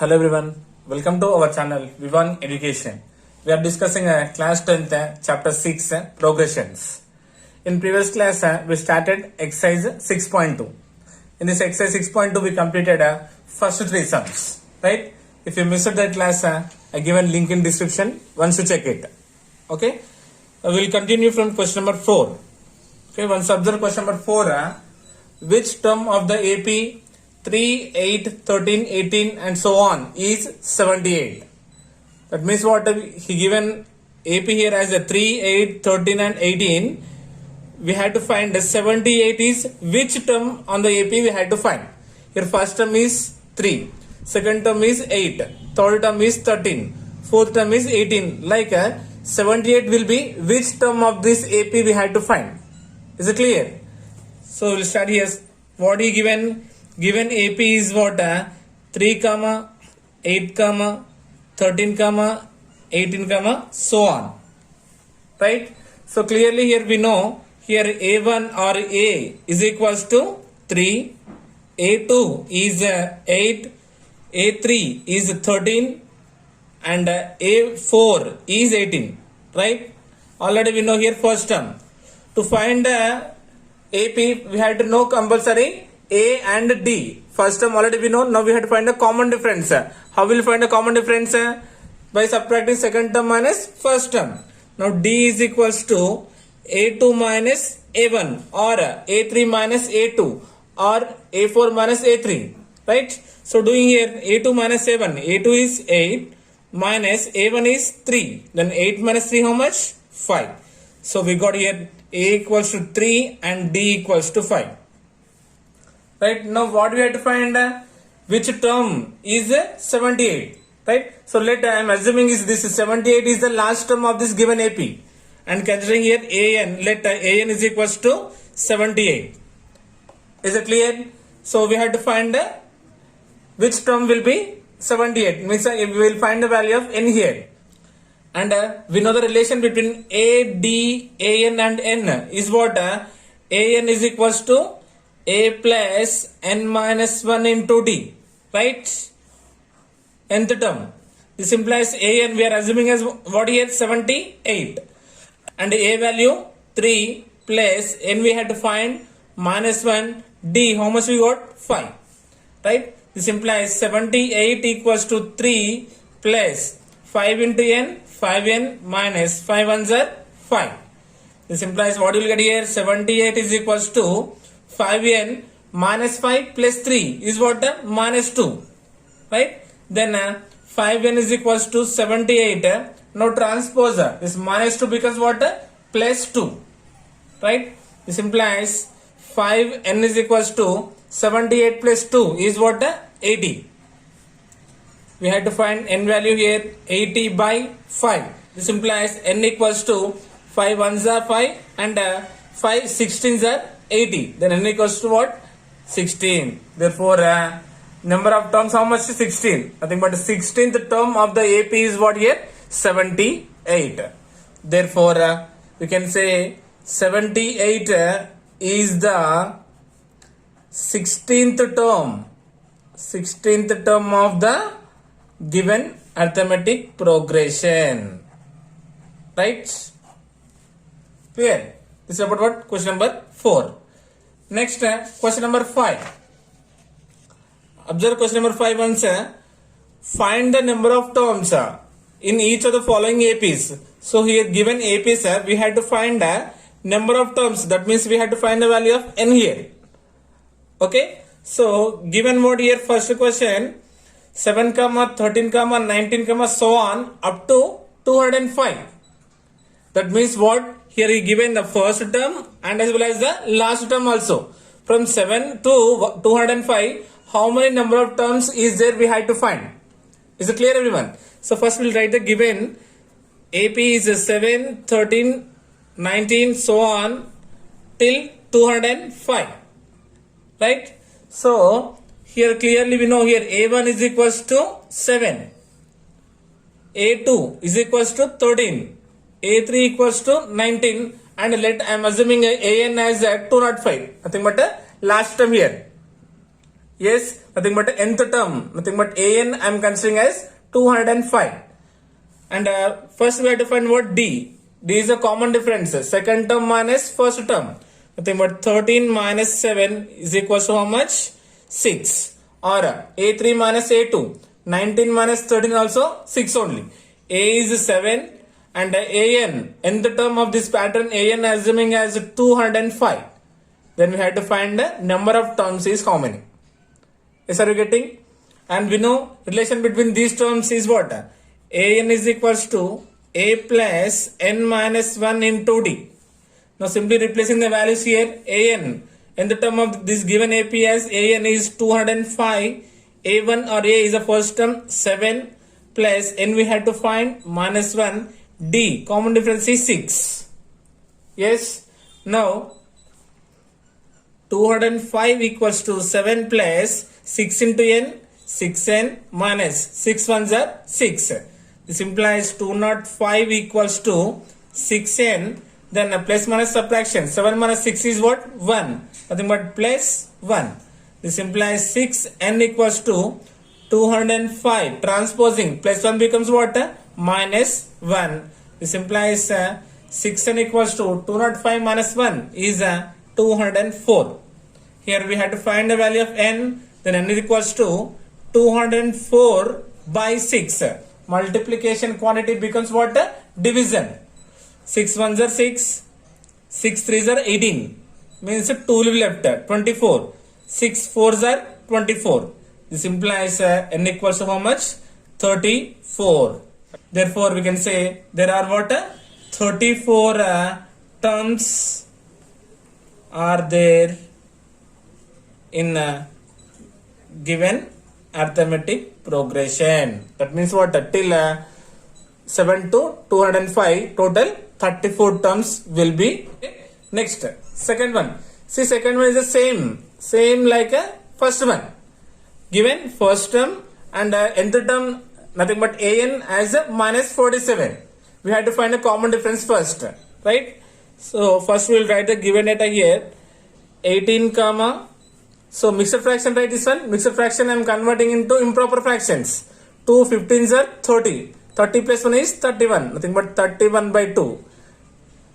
Hello everyone, welcome to our channel Vivan Education. We are discussing class 10th chapter 6 progressions. In previous class we started exercise 6.2. In this exercise 6.2 we completed first three sums, right? If you missed that class, I given link in description once you check it. Okay, we will continue from question number 4. Okay, once observe question number 4. Which term of the AP 3, 8, 13, 18 and so on is 78? That means what he given AP here as a 3, 8, 13 and 18. We had to find the 78 is which term on the AP we had to find. Here first term is 3, second term is 8, third term is 13, fourth term is 18. Like 78 will be which term of this AP we had to find. Is it clear? So we'll start here. What he given? Given AP is what? 3, 8, 13, 18, so on. Right? So clearly here we know here A1 or A is equals to 3, A2 is 8, A3 is 13 and A4 is 18. Right? Already we know here first term. To find AP we had to know compulsory A and D. First term already we know. Now we have to find a common difference. How will we find a common difference? By subtracting second term minus first term. Now D is equals to A2 minus A1 or A3 minus A2 or A4 minus A3. Right? So doing here A2 minus A1. A2 is 8 minus A1 is 3. Then 8 minus 3 how much? 5. So we got here A equals to 3 and D equals to 5. Right, now what we have to find? Which term is 78? Right, so let I am assuming is this 78 is the last term of this given AP, and considering here AN, let AN is equals to 78. Is it clear? So we have to find which term will be 78. Means we will find the value of n here, and we know the relation between A, D, AN and N is what? AN is equals to A plus N minus 1 into D, right? Nth term. This implies AN we are assuming as what here? 78. And A value 3 plus N we had to find minus 1, D how much we got? 5. Right? This implies 78 equals to 3 plus 5 into N, 5N minus 5 ones are 5. This implies what you will get here? 78 is equals to 5n minus 5 plus 3 is what? Minus 2. Right? Then 5n is equals to 78. Now transpose this minus 2 becomes what? Plus 2. Right? This implies 5n is equals to 78 plus 2 is what? 80. We had to find n value here 80 by 5. This implies n equals to 5 ones are 5 and 5 16s are 80. Then n equals to what? 16. Therefore, number of terms how much? 16. Nothing but 16th term of the AP is what here? 78. Therefore, we can say 78 is the 16th term. 16th term of the given arithmetic progression. Right? Clear? This is about what? Question number 4. Next, question number 5. Observe question number 5 once. Find the number of terms in each of the following APs. So here given APs, we had to find a number of terms. That means we had to find the value of n here. Okay. So given what here? First question 7, 13, 19, so on up to 205. That means what? Here he given the first term and as well as the last term also. From 7 to 205, how many number of terms is there we had to find? Is it clear everyone? So first we'll write the given AP is 7, 13, 19, so on till 205. Right? So here clearly we know here A1 is equals to 7. A2 is equals to 13. A3 equals to 19 and let I am assuming AN as 205. Nothing but last term here. Yes, nothing but nth term, nothing but an I am considering as 205. And first we have to find what d. D is a common difference. Second term minus first term. Nothing but 13 minus 7 is equals to how much? 6. Or a3 minus a2. 19 minus 13 also 6 only. A is 7 and an, nth term of this pattern, an assuming as 205. Then we have to find the number of terms is how many. Yes, are you getting? And we know relation between these terms is what? An is equals to a plus n minus 1 into d. Now simply replacing the values here, an in the term of this given AP as an is 205, a1 or a is the first term 7 plus n we had to find minus 1, d common difference is 6. Yes, now 205 equals to 7 plus 6 into n, 6n minus 6 ones are 6. This implies 205 equals to 6n. Then plus minus subtraction. 7 minus 6 is what? 1. Nothing but plus 1. This implies 6n equals to 205. Transposing. Plus 1 becomes what? Minus 1. This implies 6n equals to 205 minus 1 is 204. Here we have to find the value of n. Then n is equals to 204 by 6. Multiplication quantity becomes what? Division. 6 ones are 6. 6 threes are 18. Means 2 will be left. 24. 6 fours are 24. This implies n equals to how much? 34. Therefore we can say there are what? 34 terms are there in given arithmetic progression. That means what? Till 7 to 205 total 34 terms will be. Next, second one. See, second one is the same like a first one. Given first term and nth term nothing but an as a minus 47. We have to find a common difference first, right? So first we will write the given data here. 18 comma. So mixed fraction, right? This one mixed fraction I am converting into improper fractions. 2 15s are 30. 30 plus 1 is 31. Nothing but 31 by 2.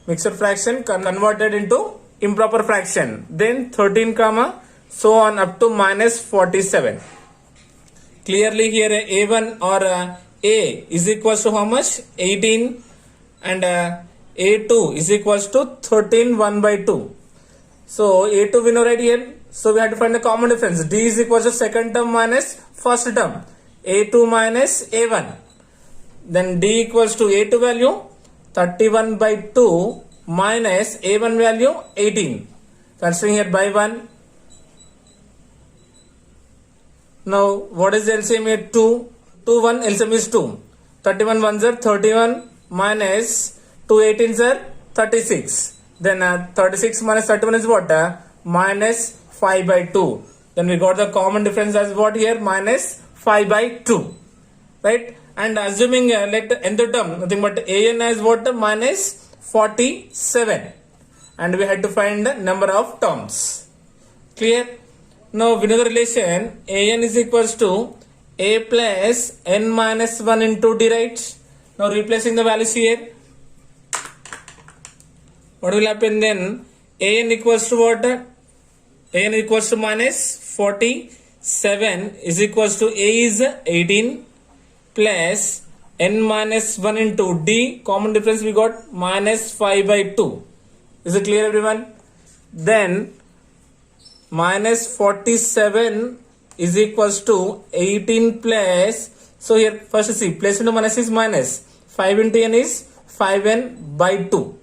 Mixed fraction converted into improper fraction. Then 13 comma so on up to minus 47. Clearly here a1 or a is equals to how much? 18 and a2 is equals to 13 1 by 2. So a2 we know right here. So we have to find the common difference. D is equals to second term minus first term. A2 minus A1. Then D equals to A2 value 31 by 2 minus A1 value 18. Considering here by 1. Now what is the LCM here? 2. 2 1 LCM is 2. 31 ones are 31 minus 2 18s are 36. Then 36 minus 31 is what? Minus 5 by 2. Then we got the common difference as what here? Minus 5 by 2. Right? And assuming let nth term nothing but an as what? Minus 47. And we had to find the number of terms. Clear? Now we know the relation an is equals to a plus n minus 1 into d, right? Now replacing the values here. What will happen then? An equals to what? An equals to minus 47 is equals to a is 18 plus n minus 1 into d. Common difference we got minus 5 by 2. Is it clear everyone? Then minus 47 is equals to 18 plus. So here first see plus into minus is minus. 5 into n is 5n by 2.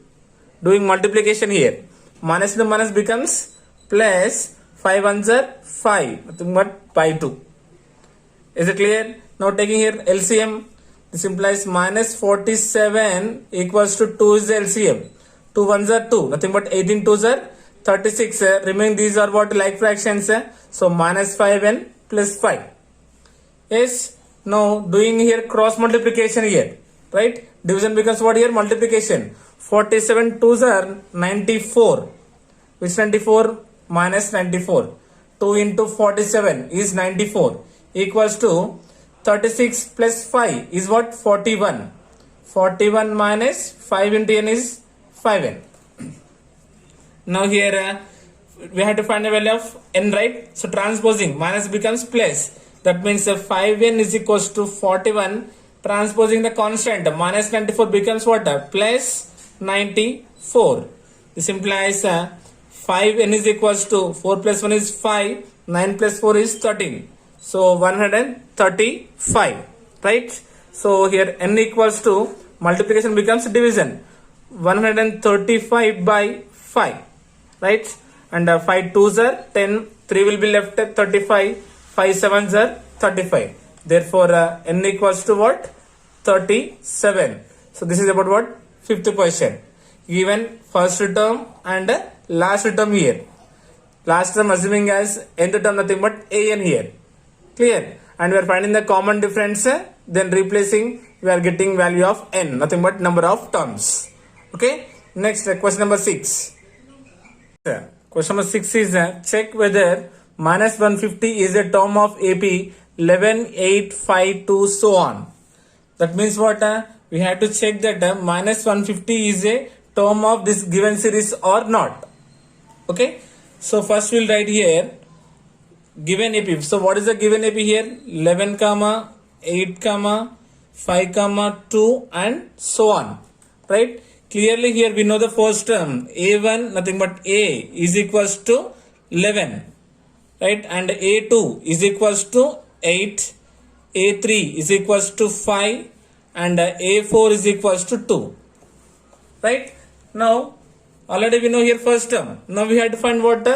Doing multiplication here. Minus into minus becomes plus 5 ones are 5. Nothing but by 2. Is it clear? Now taking here LCM. This implies minus 47 equals to 2 is the LCM. 2 ones are 2. Nothing but 18 twos are 36. Remaining these are what? Like fractions. So minus 5n plus 5. Yes. Now doing here cross multiplication here. Right? Division becomes what here? Multiplication. 47 twos are 94. Which 94? Minus 94. 2 into 47 is 94 equals to 36 plus 5 is what? 41. 41 minus 5 into n is 5n. Now here we have to find the value of n, right? So transposing minus becomes plus. That means 5n is equals to 41. Transposing the constant minus 94 becomes what? Plus 94. This implies 5n is equals to 4 plus 1 is 5. 9 plus 4 is 13. So 135, right? So here n equals to multiplication becomes division. 135 by 5, right? And 5 2s are 10, 3 will be left at 35, 5 7s are 35. Therefore n equals to what? 37. So this is about what? Fifth question. Given first term and last term here. Last term assuming as nth term nothing but an here. Clear? And we are finding the common difference, then replacing we are getting value of n, nothing but number of terms. Okay, next question number 6. Question number 6 is check whether minus 150 is a term of AP 11, 8, 5 to so on. That means what? We have to check that minus 150 is a term of this given series or not. Okay, so first we'll write here given AP. So what is the given AP here? 11 comma 8 comma 5 comma 2 and so on, right? Clearly here we know the first term a1 nothing but a is equals to 11, right? And a2 is equals to 8, a3 is equals to 5 and a4 is equals to 2, right? Now already we know here first term. Now we have to find what?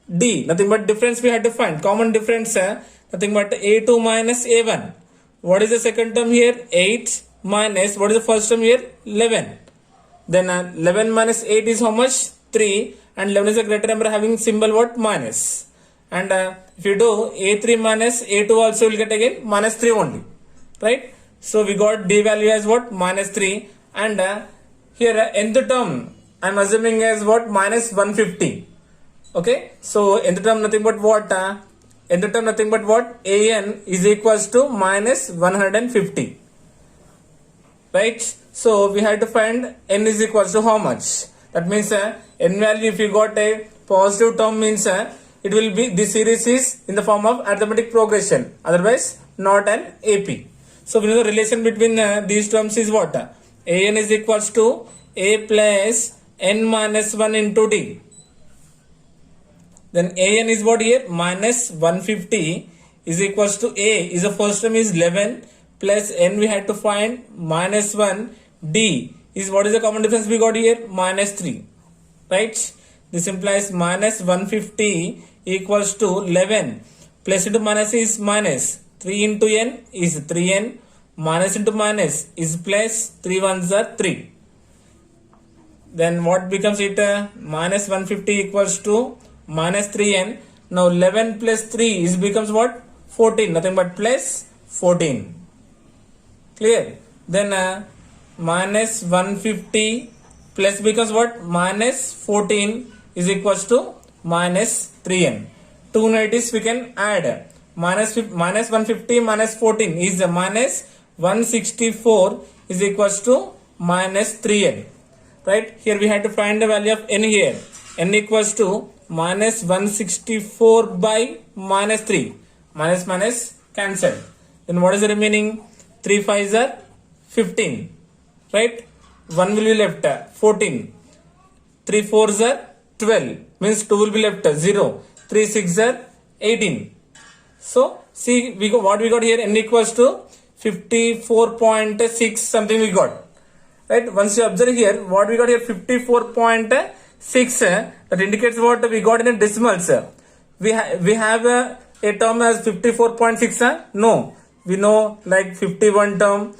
D, nothing but difference we have to find. Common difference nothing but a2 minus a1. What is the second term here? 8 minus what is the first term here? 11. Then 11 minus 8 is how much? 3. And 11 is a greater number having symbol what? Minus. And if you do a3 minus a2 also will get again minus 3 only, right? So we got d value as what? Minus 3. And here nth term I am assuming as what? Minus 150. Okay, so nth term nothing but what? Nth term nothing but what? an is equals to minus 150, right? So we have to find n is equals to how much? That means n value, if you got a positive term means it will be, this series is in the form of arithmetic progression, otherwise not an AP. So we know the relation between these terms is what? An is equals to a plus n minus 1 into d. Then an is what here? Minus 150 is equals to a is the first term is 11 plus n we had to find minus 1, d is what is the common difference we got here? Minus 3, right? This implies minus 150 equals to 11 plus into minus is minus 3 into n is 3n minus into minus is plus 3 ones are 3. Then what becomes it? Minus 150 equals to minus 3n. Now 11 plus 3 is becomes what? 14, nothing but plus 14. Clear? Then minus 150 plus becomes what? Minus 14 is equals to minus 3n. Two negatives we can add. Minus 150 minus 14 is minus 164 is equals to minus 3n. Right? Here we have to find the value of n here. N equals to minus 164 by minus 3. Minus minus cancelled. Then what is the remaining? 3 5s are 15. Right? 1 will be left 14. 3 4s are 12. Means 2 will be left 0. 3 6 are 18. So see we got what we got here. N equals to 54.6 something we got. Right? Once you observe here, what we got here 54.6 that indicates what we got in a decimals. We have a term as 54.6. No, we know like 51 term,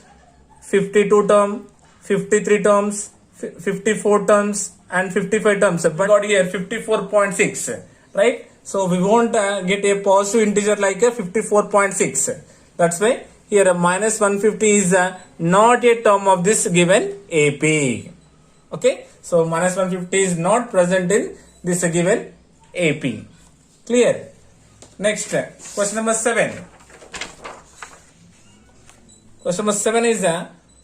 52 term, 53 terms, 54 terms and 55 terms. But we got here 54.6. Right? So we won't get a positive integer like a 54.6. That's why here minus 150 is not a term of this given AP. Okay, so minus 150 is not present in this given AP. Clear? Next, question number 7. Question number 7 is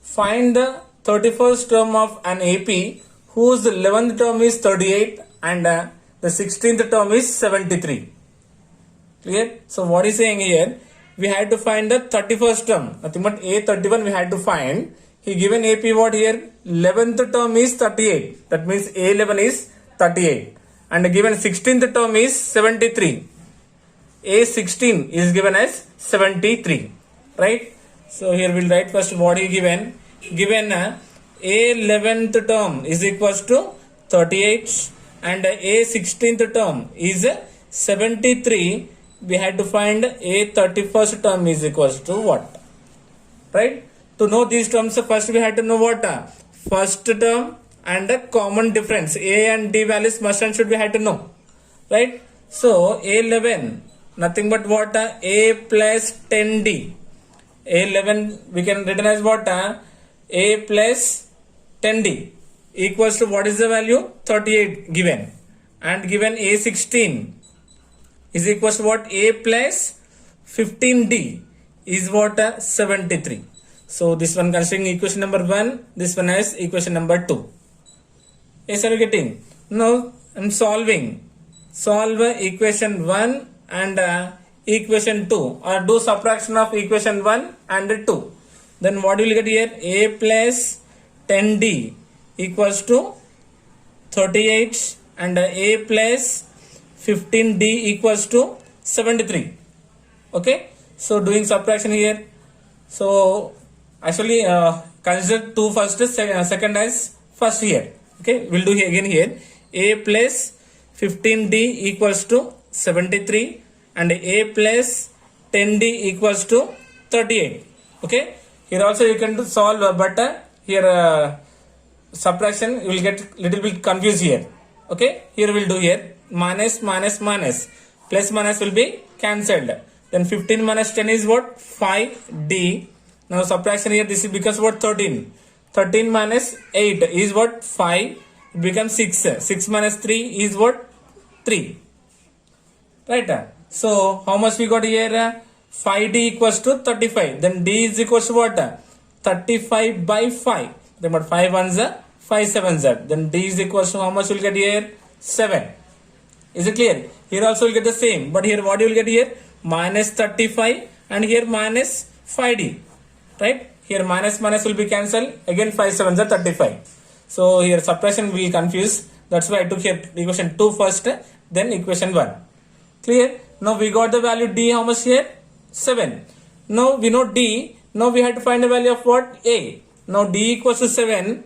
find the 31st term of an AP whose 11th term is 38 and the 16th term is 73. Clear? So what is saying here? We had to find the 31st term. Nothing but A31 we had to find. He given AP what here? 11th term is 38. That means A11 is 38. And given 16th term is 73. A16 is given as 73. Right? So here we'll write first what he given. Given A11th term is equals to 38 and A16th term is 73. We had to find A31st term is equals to what? Right? To know these terms, first we had to know what? First term and the common difference. A and D values must and should we had to know. Right? So A11, nothing but what? A plus 10D. A11 we can written as what? A plus 10D equals to what is the value? 38 given. And given A16 is equals to what? A plus 15D is what? 73. So this one considering equation number 1, this one is equation number 2. Yes, are you getting? Now I'm solving. Solve equation 1 and equation 2 or do subtraction of equation 1 and 2. Then what will you get here? A plus 10D equals to 38 and A plus 15D equals to 73. Okay. So doing subtraction here. So actually consider 2 first, second as first here. Okay. We'll do again here. A plus 15D equals to 73 and A plus 10D equals to 38. Okay. Here also you can do solve, but here subtraction you will get little bit confused here. Okay. Here we'll do here minus minus minus, plus minus will be cancelled. Then 15 minus 10 is what? 5D. Now subtraction here, this is because what? 13. 13 minus 8 is what? 5. It becomes 6. 6 minus 3 is what? 3. Right? So how much we got here? 5D equals to 35. Then D is equals to what? 35 by 5. Then what? 5 ones are 5 sevens are. Then D is equals to how much will get here? 7. Is it clear? Here also will get the same. But here what you will get here? Minus 35 and here minus 5D. Right? Here minus minus will be cancelled. Again 5 sevens are 35. So here subtraction will confuse. That's why I took here equation 2 first, then equation 1. Clear? Now we got the value D, how much here? 7. Now we know D. Now we have to find the value of what? A. Now D equals to 7.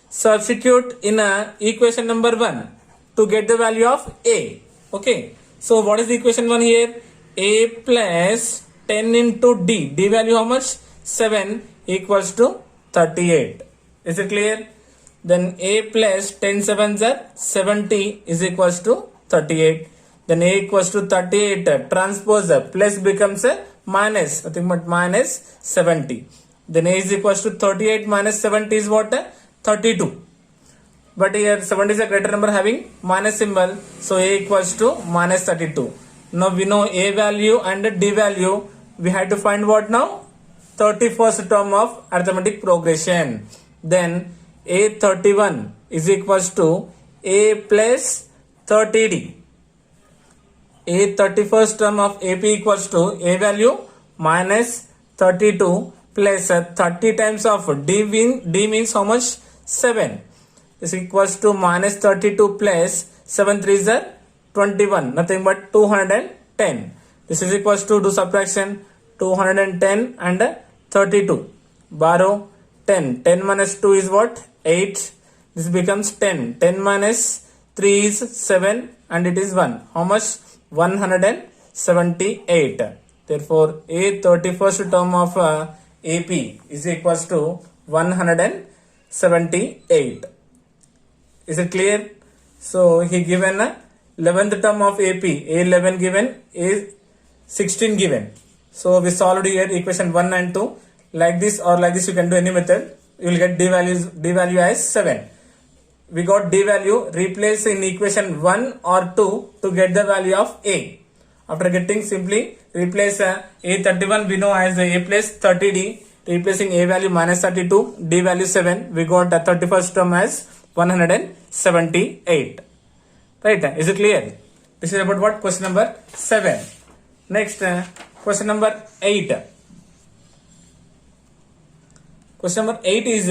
Substitute in equation number 1 to get the value of A. Okay. So what is the equation 1 here? A plus 10 into D. D value how much? 7 equals to 38. Is it clear? Then A plus 10 sevens are 70 is equals to 38. Then A equals to 38 transpose plus becomes a minus, nothing but minus 70. Then A is equals to 38 minus 70 is what? 32. But here 70 is a greater number having minus symbol. So A equals to minus 32. Now we know A value and D value. We had to find what now? 31st term of arithmetic progression. Then A31 is equals to A plus 30D. A 31st term of AP equals to A value minus 32 plus 30 times of D means how much? 7 is equals to minus 32 plus 7 3s are 21, nothing but 210. This is equals to do subtraction 210 and 32. Borrow 10. 10 minus 2 is what? 8. This becomes 10. 10 minus 3 is 7 and it is 1. How much? 178. Therefore, A 31st term of AP is equals to 178. Is it clear? So, he given 11th term of AP, A11 given, A16 given. So, we solved here equation 1 and 2. Like this or like this you can do any method. You will get D value as 7. We got D value, replace in equation 1 or 2 to get the value of A. After getting, simply replace A31 we know as A plus 30D, replacing A value minus 32, D value 7, we got the 31st term as 178. Right, is it clear? This is about what? Question number 7. Next, question number 8. Question number 8 is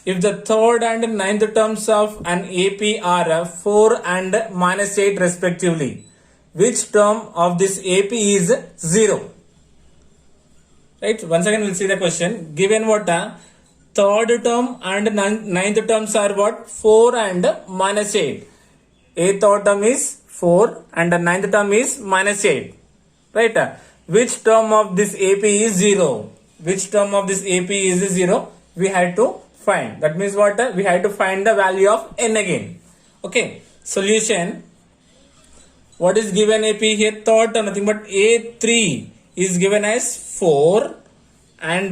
if the third and ninth terms of an AP are 4 and minus 8 respectively, which term of this AP is 0? Right, once again we'll see the question. Given what? Third term and ninth terms are what? 4 and minus 8. A third term is 4 and the ninth term is minus 8. Right, which term of this AP is 0? Which term of this AP is 0? We had to find. That means what? We had to find the value of n again. Okay, solution. What is given AP here? Third term, nothing but A3 is given as 4 and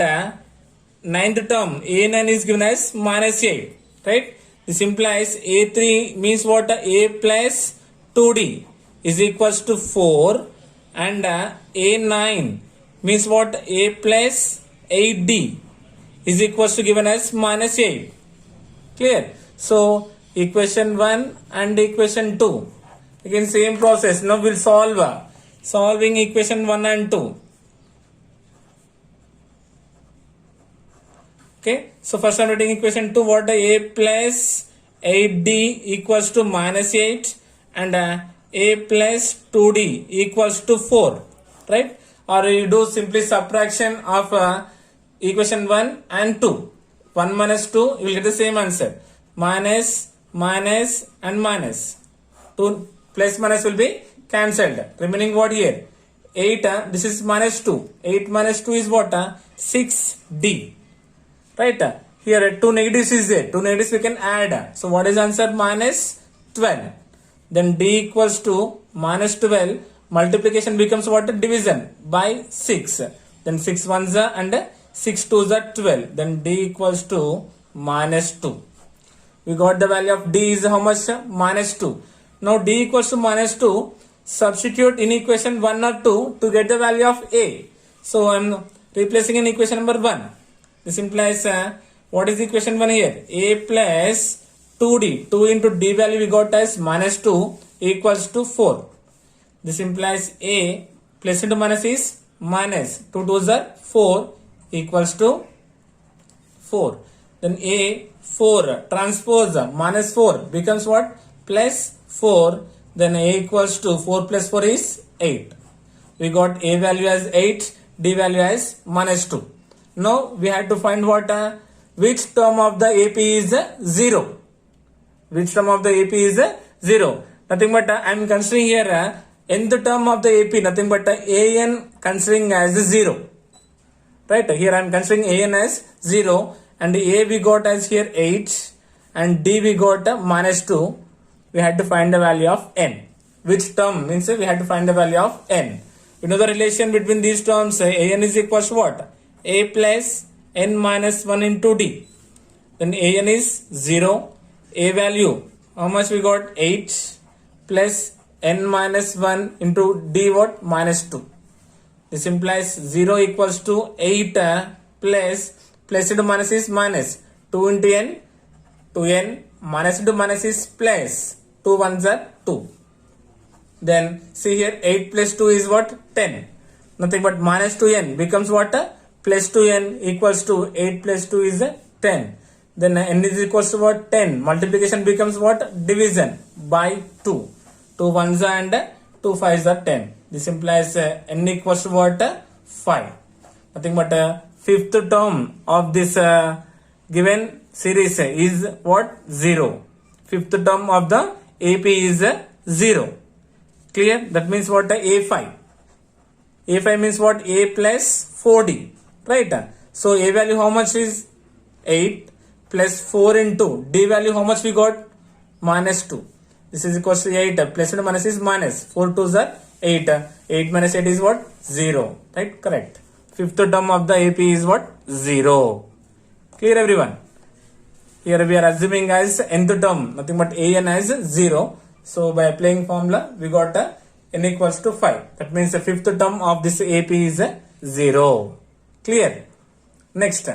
ninth term A9 is given as minus 8. Right? This implies A3 means what? A plus 2D is equals to 4 and A9 means what? A plus 8D is equals to given as minus 8. Clear? So equation 1 and equation 2. Again same process. Now we'll solving equation 1 and 2. Okay. So first I'm writing equation 2. What? A plus 8D equals to minus 8 and A plus 2D equals to 4. Right? Or you do simply subtraction of equation 1 and 2. 1 minus 2, you will get the same answer. Minus, minus and minus. 2 plus minus will be cancelled. Remaining what here? 8, this is minus 2. 8 minus 2 is what? 6D. Right? Here 2 negatives is there. 2 negatives we can add. So what is answer? Minus 12. Then D equals to minus 12. Multiplication becomes what? Division by 6. Then 6 ones are and 6 twos are 12. Then D equals to minus 2. We got the value of D is how much? Minus 2. Now D equals to minus 2. Substitute in equation 1 or 2 to get the value of A. So I am replacing in equation number 1. This implies what is equation 1 here? A plus 2D. 2 into D value we got as minus 2 equals to 4. This implies A plus into minus is minus. 2 2s are 4 equals to 4. Then A 4 transpose minus 4 becomes what? Plus 4. Then A equals to 4 plus 4 is 8. We got A value as 8, D value as minus 2. Now we had to find what? Which term of the AP is 0? Which term of the AP is 0? Nothing but I am considering here nth term of the AP, nothing but AN considering as 0. Right? Here I am considering AN as 0 and A we got as here 8 and D we got minus 2. We had to find the value of n. Which term? Means we had to find the value of n. You know the relation between these terms. AN is equals to what? A plus n minus 1 into D. Then AN is 0. A value, how much we got? 8 plus n minus 1 into D what? Minus 2. This implies 0 equals to 8 plus into minus is minus. 2 into n, 2n, minus into minus is plus. 2 ones are 2. Then see here 8 plus 2 is what? 10. Nothing but minus 2n becomes what? Plus 2n equals to 8 plus 2 is 10. Then n is equals to what? 10. Multiplication becomes what? Division by 2. 2 ones are and 2 fives are 10. This implies n equals to what? 5. Nothing but fifth term of this given series is what? 0. Fifth term of the AP is 0. Clear? That means what? A5. A5 means what? A plus 4D. Right? So A value how much is? 8 plus 4 into D value how much we got? Minus 2. This is equals to 8. Plus and minus is minus. 4 2s are 8. 8 minus 8 is what? 0. Right? Correct. Fifth term of the AP is what? 0. Clear everyone? Here we are assuming as nth term. Nothing but AN as 0. So by applying formula we got n equals to 5. That means the fifth term of this AP is 0. Clear? Next.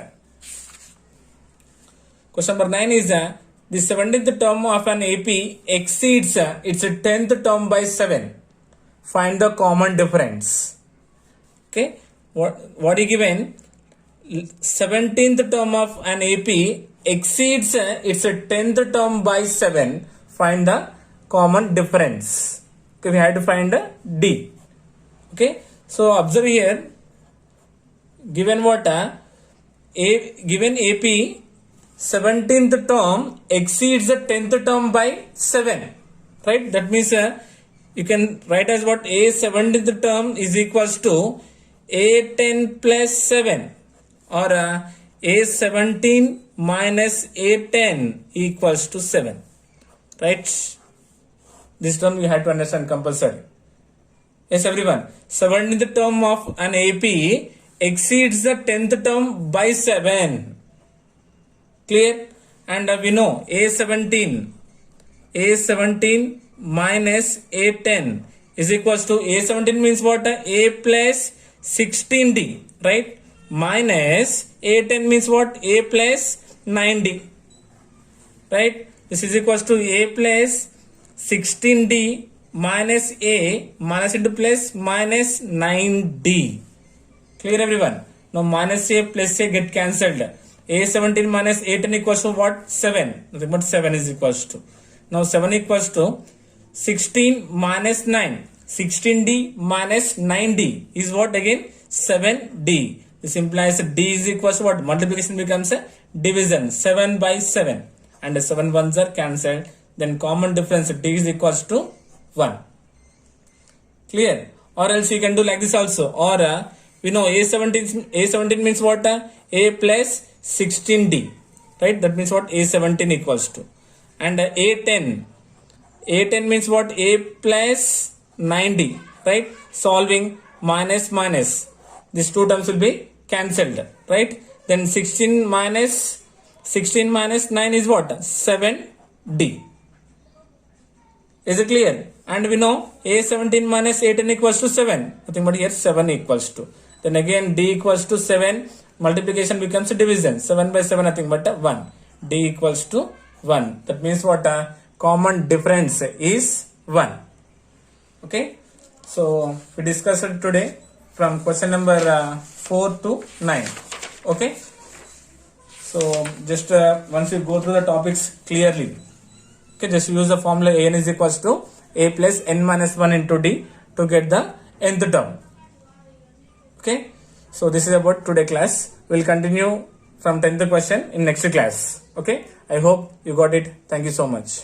Question number 9 is the 17th term of an AP exceeds its 10th term by 7. Find the common difference. Okay, what is given? 17th term of an AP exceeds its 10th term by 7. Find the common difference. Okay, we have to find D. Okay, so observe here, given what? Given AP 17th term exceeds the 10th term by 7, right? That means you can write as what? A 17th term is equals to A10 plus 7, or A17 minus A10 equals to 7, right? This term you have to understand compulsory. Yes, everyone. 17th term of an AP exceeds the 10th term by 7. Clear? And we know A17 minus A10 is equals to A17 means what? A plus 16D, right? Minus A10 means what? A plus 9D, right? This is equals to A plus 16D minus A minus into plus minus 9D. Clear, everyone? Now minus A plus A get cancelled. A17 minus A10 equals to what? 7. Nothing but 7 is equals to. Now 7 equals to 16 minus 9. 16D minus 9D is what again? 7D. This implies D is equals to what? Multiplication becomes a division. 7 by 7. And the 7 ones are cancelled. Then common difference D is equals to 1. Clear? Or else you can do like this also. Or we know A17 means what? A plus 16D, right? That means what? A17 equals to. And A10 means what? A plus 9D, right? Solving minus minus, these two terms will be cancelled, right? Then 16 minus 9 is what? 7D. Is it clear? And we know A17 minus A10 equals to 7. Nothing but here 7 equals to. Then again D equals to 7. Multiplication becomes a division. 7 by 7 nothing but 1. D equals to 1. That means what? Common difference is 1. Okay. So we discussed it today from question number 4 to 9. Okay. So just once you go through the topics clearly, okay, just use the formula an is equals to a plus n minus 1 into d to get the nth term. Okay, so this is about today class. We'll continue from 10th question in next class. Okay, I hope you got it. Thank you so much.